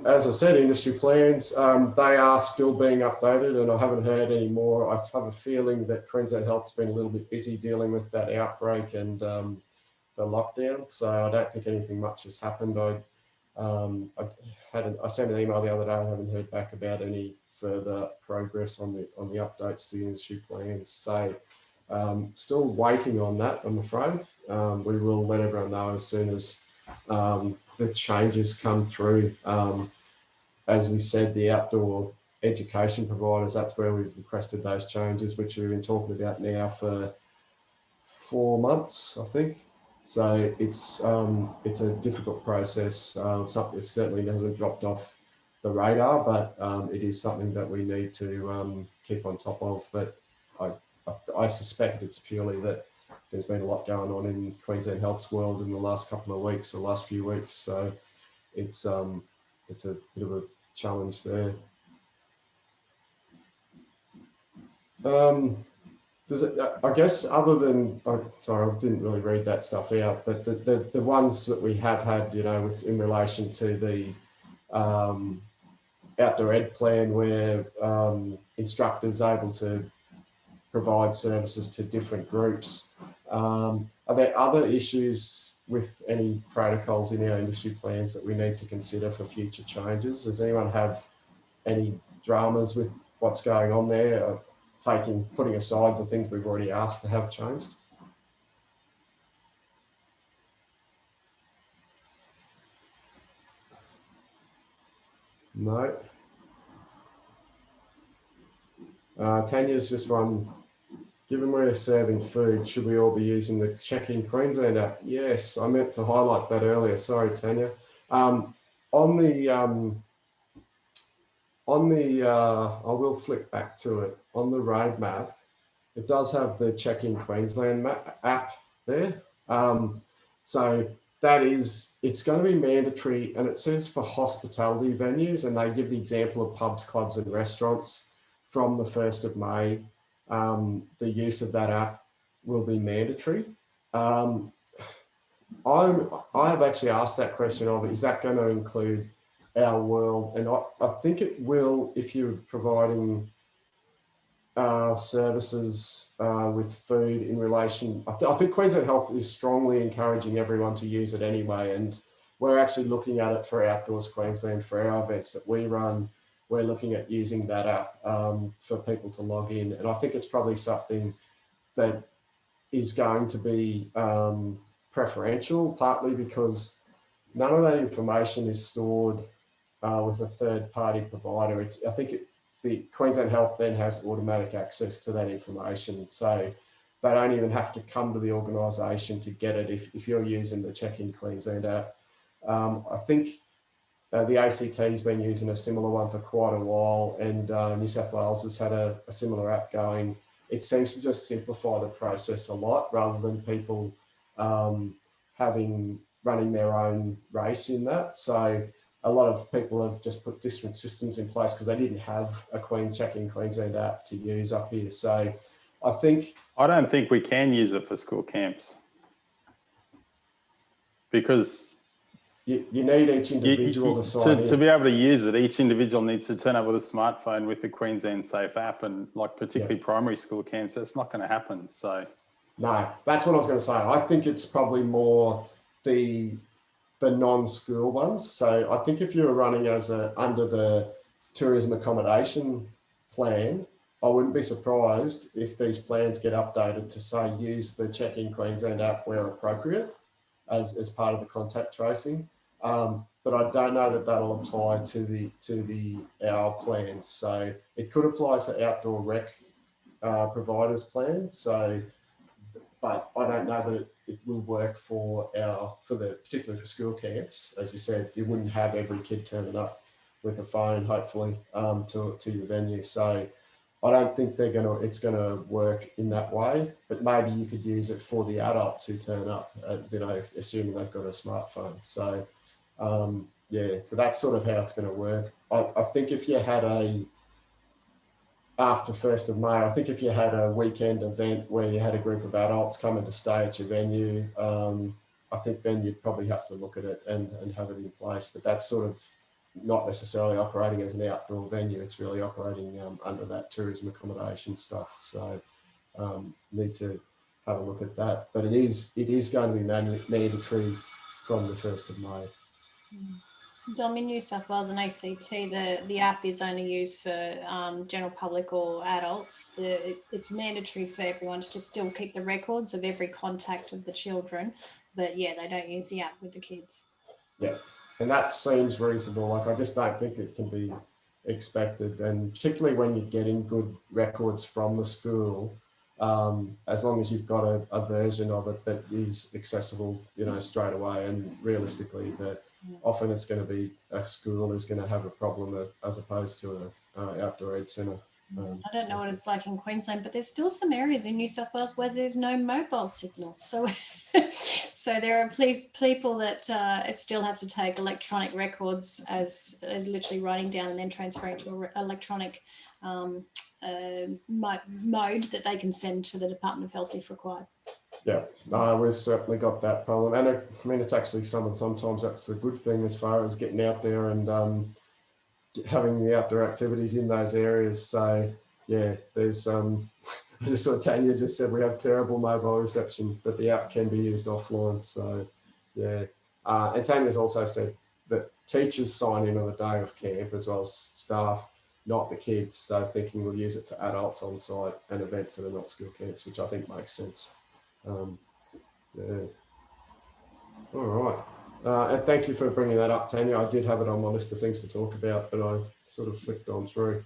as I said, industry plans, they are still being updated and I haven't heard any more. I have a feeling that Queensland Health's been a little bit busy dealing with that outbreak and the lockdown. So I don't think anything much has happened. I sent an email the other day. I haven't heard back about any further progress on the updates to the industry plans. So still waiting on that, I'm afraid. We will let everyone know as soon as the changes come through. As we said, the outdoor education providers, that's where we've requested those changes, which we've been talking about now for 4 months, I think. So it's a difficult process. It certainly hasn't dropped off the radar, but it is something that we need to keep on top of. But I suspect it's purely that there's been a lot going on in Queensland Health's world in the last couple of weeks or last few weeks. So it's a bit of a challenge there. I guess other than, sorry, I didn't really read that stuff out, but the ones that we have had, in relation to the outdoor ed plan where instructors are able to provide services to different groups. Are there other issues with any protocols in our industry plans that we need to consider for future changes? Does anyone have any dramas with what's going on there, putting aside the things we've already asked to have changed. No. Tanya's just run, given we're serving food, should we all be using the Check in Queensland app? Yes, I meant to highlight that earlier. Sorry, Tanya. I will flick back to it. On the roadmap, it does have the Check in Queensland app there. So that is, it's going to be mandatory, and it says for hospitality venues, and they give the example of pubs, clubs and restaurants from the 1st of May. The use of that app will be mandatory. I have actually asked that question of, is that going to include our world? And I think it will if you're providing services with food in relation. I think Queensland Health is strongly encouraging everyone to use it anyway, and we're actually looking at it for Outdoors Queensland, for our events that we run. We're looking at using that app for people to log in, and I think it's probably something that is going to be preferential, partly because none of that information is stored with a third-party provider. I think the Queensland Health then has automatic access to that information, so they don't even have to come to the organisation to get it if you're using the Check in Queensland app. I think the ACT has been using a similar one for quite a while, and New South Wales has had a similar app going. It seems to just simplify the process a lot, rather than people running their own race in that. So a lot of people have just put different systems in place because they didn't have a Check in Queensland app to use up here. So I don't think we can use it for school camps, because you need each individual to sign in. To be able to use it, each individual needs to turn up with a smartphone with the Queensland Safe app, and like particularly primary school camps, that's not going to happen. So no, that's what I was going to say. I think it's probably more the non-school ones. So I think if you're running under the tourism accommodation plan, I wouldn't be surprised if these plans get updated to say use the Check in Queensland app where appropriate as part of the contact tracing. But I don't know that that'll apply to our plans. So it could apply to outdoor rec providers plans. So, but I don't know that it will work particularly for school camps. As you said, you wouldn't have every kid turning up with a phone, hopefully, to your venue. So I don't think it's gonna work in that way, but maybe you could use it for the adults who turn up, assuming they've got a smartphone. So so that's sort of how it's gonna work. I think if you had after 1st of May, I think if you had a weekend event where you had a group of adults coming to stay at your venue, I think then you'd probably have to look at it and have it in place, but that's sort of not necessarily operating as an outdoor venue. It's really operating under that tourism accommodation stuff. So need to have a look at that. But it is going to be mandatory from the 1st of May. Dom, in New South Wales and ACT, the app is only used for general public or adults. It's mandatory for everyone to just still keep the records of every contact of the children. But yeah, they don't use the app with the kids. Yeah. And that seems reasonable. Like, I just don't think it can be expected. And particularly when you're getting good records from the school, as long as you've got a version of it that is accessible, straight away. And realistically, that often it's going to be a school is going to have a problem as opposed to an outdoor ed centre. I don't know what it's like in Queensland, but there's still some areas in New South Wales where there's no mobile signal. So, so there are people that still have to take electronic records as literally writing down and then transferring to an electronic mode that they can send to the Department of Health if required. Yeah, we've certainly got that problem. And I mean, it's actually sometimes that's a good thing as far as getting out there and having the outdoor activities in those areas. So yeah, there's I just saw Tanya just said we have terrible mobile reception, but the app can be used offline. So yeah, and Tanya's also said that teachers sign in on the day of camp as well as staff not the kids. So thinking we'll use it for adults on site and events that are not school camps, which I think makes sense. Yeah. All right. And thank you for bringing that up, Tanya. I did have it on my list of things to talk about, but I sort of flicked on through.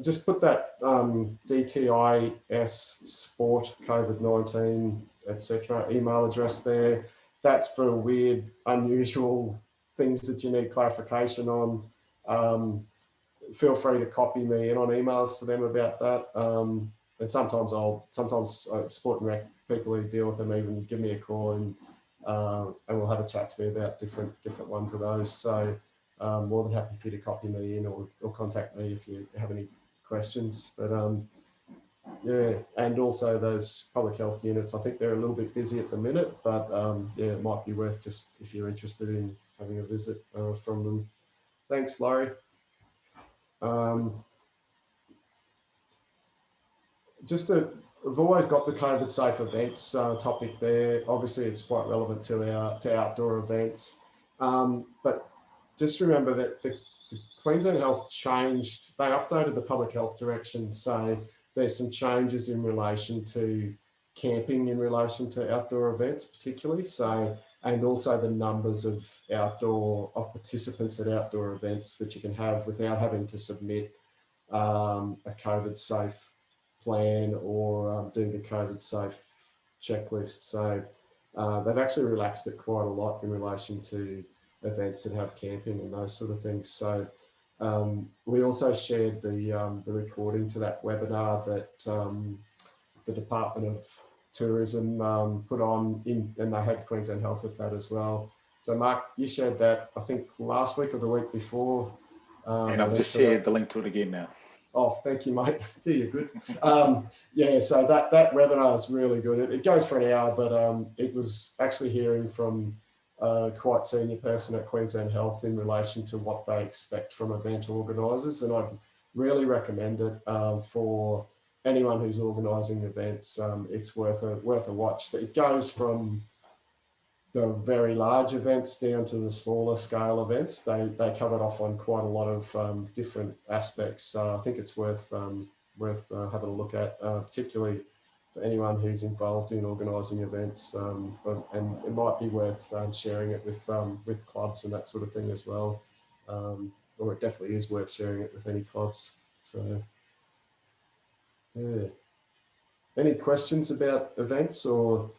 Just put that DTIS sport COVID-19 etc. email address there. That's for weird, unusual things that you need clarification on. Feel free to copy me in on emails to them about that. And sometimes sport and rec people who deal with them even give me a call and we'll have a chat to me about different ones of those. So more than happy for you to copy me in or contact me if you have any questions. But yeah, and also those public health units, I think they're a little bit busy at the minute, but yeah, it might be worth just if you're interested in having a visit from them. Thanks, Laurie. We've always got the COVID safe events topic there. Obviously, it's quite relevant to outdoor events, but just remember that the Queensland Health changed. They updated the public health direction, so there's some changes in relation to camping in relation to outdoor events, particularly. So, and also the numbers of participants at outdoor events that you can have without having to submit a COVID safe plan or do the COVID safe checklist. So they've actually relaxed it quite a lot in relation to events that have camping and those sort of things. So we also shared the recording to that webinar that the Department of Tourism put on, and they had Queensland Health at that as well. So Mark, you shared that, I think last week or the week before. And I've just shared the link to it again now. Oh, thank you, mate. Yeah, you're good. Yeah, so that webinar is really good. It goes for an hour, but it was actually hearing from quite senior person at Queensland Health in relation to what they expect from event organisers, and I'd really recommend it for anyone who's organising events. It's worth a watch. It goes from the very large events down to the smaller scale events. They covered off on quite a lot of different aspects. So I think it's worth having a look at, particularly for anyone who's involved in organising events. And it might be worth sharing it with clubs and that sort of thing as well. Or it definitely is worth sharing it with any clubs. So yeah. Any questions about events or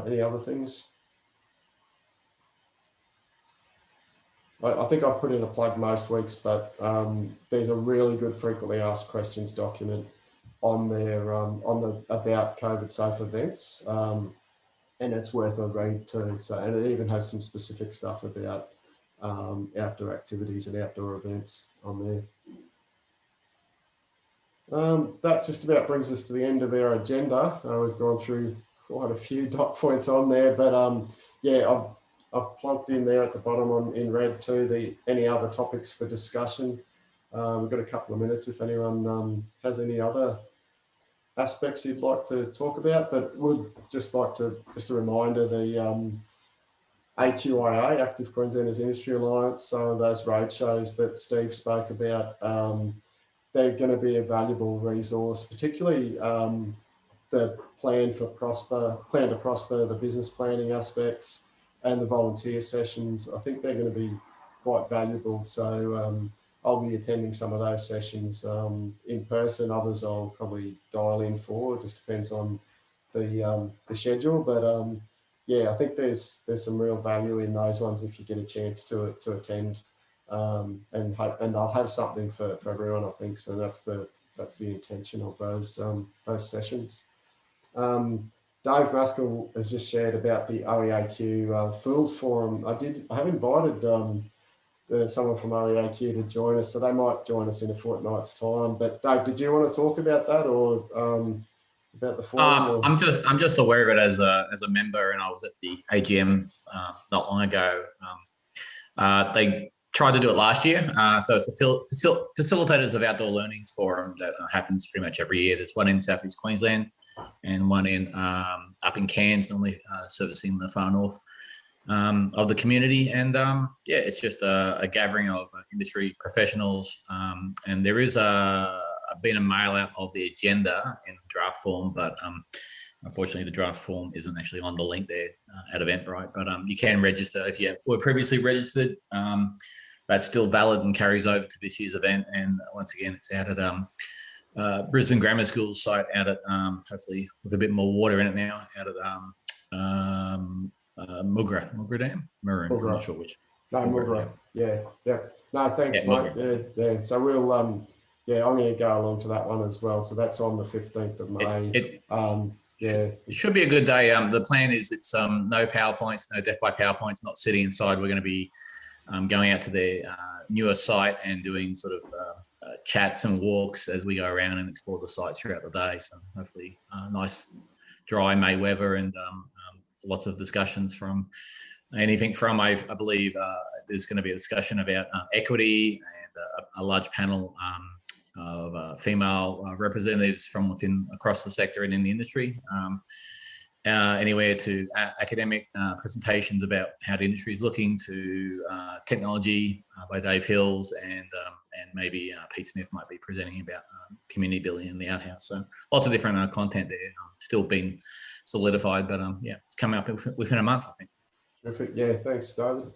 any other things? I think I've put in a plug most weeks, but there's a really good frequently asked questions document on there on the about COVID safe events, and it's worth a read too. So, and it even has some specific stuff about outdoor activities and outdoor events on there. That just about brings us to the end of our agenda. We've gone through quite a few dot points on there, but yeah, I've plugged in there at the bottom in red too, any other topics for discussion. We've got a couple of minutes if anyone has any other aspects you'd like to talk about, but would just like to, just a reminder, the AQIA, Active Queenslanders Industry Alliance, some of those roadshows that Steve spoke about, they're going to be a valuable resource, particularly the Plan to Prosper, the business planning aspects, and the volunteer sessions. I think they're going to be quite valuable. So I'll be attending some of those sessions in person. Others I'll probably dial in for. It just depends on the schedule. But yeah, I think there's some real value in those ones if you get a chance to attend. And I'll have something for everyone, I think. So that's the intention of those sessions. Dave Maskell has just shared about the OEAQ Fools Forum. I have invited someone from OEAQ to join us, so they might join us in a fortnight's time. But Dave, did you want to talk about that or about the forum? I'm just aware of it as a member, and I was at the AGM not long ago. They tried to do it last year, so it's the Facilitators of Outdoor Learnings Forum that happens pretty much every year. There's one in Southeast Queensland and one in up in Cairns, normally servicing the far north. of the community. And yeah, it's just a gathering of industry professionals. And there is been a mail out of the agenda in draft form, but unfortunately the draft form isn't actually on the link there at Eventbrite. But you can register if you were previously registered. That's still valid and carries over to this year's event. And once again, it's out at Brisbane Grammar School's site, out at hopefully with a bit more water in it now, out at Mugra Dam, Maroon. I'm not sure which. No, Mugra. Yeah. No, thanks, yeah, mate. Yeah. So we'll yeah, I'm going to go along to that one as well. So that's on the 15th of May. Yeah, it should be a good day. The plan is it's no PowerPoints, no death by PowerPoints, not sitting inside. We're going to be going out to their newer site and doing sort of chats and walks as we go around and explore the site throughout the day. So hopefully nice dry May weather and lots of discussions from anything from, I believe there's going to be a discussion about equity and a large panel of female representatives from within across the sector and in the industry. Anywhere to academic presentations about how the industry is looking, to technology by Dave Hills, and maybe Pete Smith might be presenting about community building in the outhouse. So lots of different content there, still being solidified, but yeah, it's coming up within a month, I think. Perfect. Yeah, thanks, David.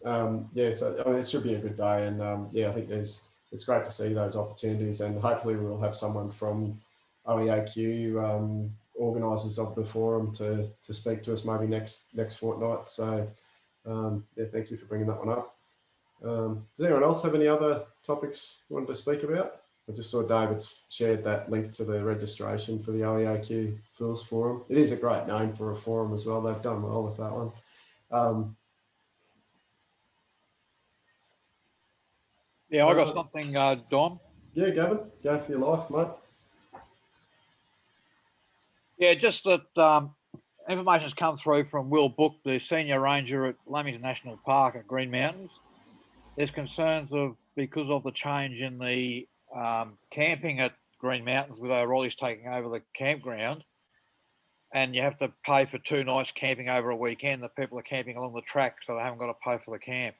Yeah, so I mean, it should be a good day, and yeah, I think it's great to see those opportunities, and hopefully we'll have someone from OEAQ, organisers of the forum, to speak to us maybe next fortnight. So yeah, thank you for bringing that one up. Does anyone else have any other topics you wanted to speak about? I just saw David's shared that link to the registration for the OEAQ Fools Forum. It is a great name for a forum as well. They've done well with that one. Yeah, I got something, Dom. Yeah, Gavin, go for your life, mate. Yeah, just that information's come through from Will Book, the senior ranger at Lamington National Park at Green Mountains. There's concerns because of the change in the camping at Green Mountains, with O'Reilly's taking over the campground, and you have to pay for 2 nights camping over a weekend. The people are camping along the track, so they haven't got to pay for the camp.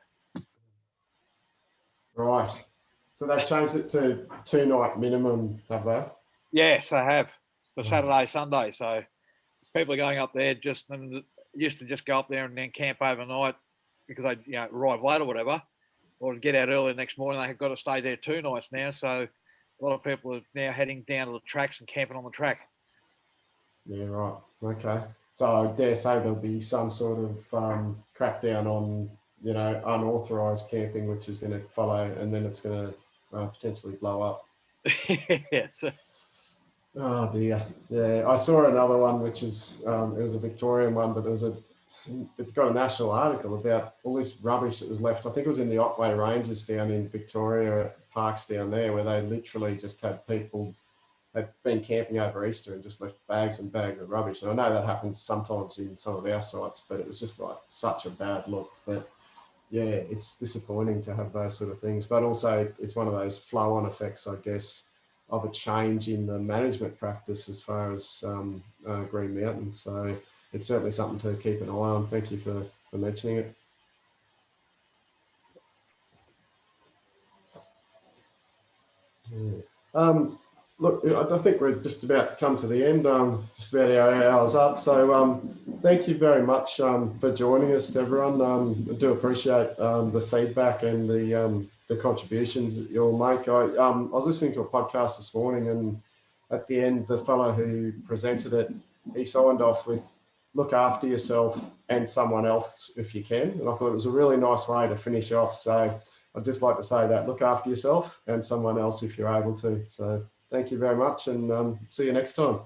Right. So they've changed it to 2-night minimum, have they? Yes, they have. For Saturday, Sunday. So people are going up there used to just go up there and then camp overnight because they arrive late or whatever, or get out early the next morning. They've got to stay there 2 nights now. So a lot of people are now heading down to the tracks and camping on the track. Yeah, right. Okay. So I dare say there'll be some sort of crackdown on, unauthorised camping, which is going to follow, and then it's going to potentially blow up. Yes. Oh dear. Yeah, I saw another one, which is it was a Victorian one, but it got a national article about all this rubbish that was left. I think it was in the Otway Ranges down in Victoria, parks down there, where they literally just had people had been camping over Easter and just left bags and bags of rubbish. And I know that happens sometimes in some of our sites, but it was just like such a bad look. But yeah, it's disappointing to have those sort of things. But also it's one of those flow-on effects, I guess, of a change in the management practice as far as Green Mountain. So it's certainly something to keep an eye on. Thank you for mentioning it. Yeah. Look, I think we're just about come to the end, just about our hours up. So thank you very much for joining us, everyone. I do appreciate the feedback and the contributions that you all make. I was listening to a podcast this morning, and at the end, the fellow who presented it, he signed off with, look after yourself and someone else if you can. And I thought it was a really nice way to finish off. So I'd just like to say that, look after yourself and someone else if you're able to. So thank you very much, and see you next time.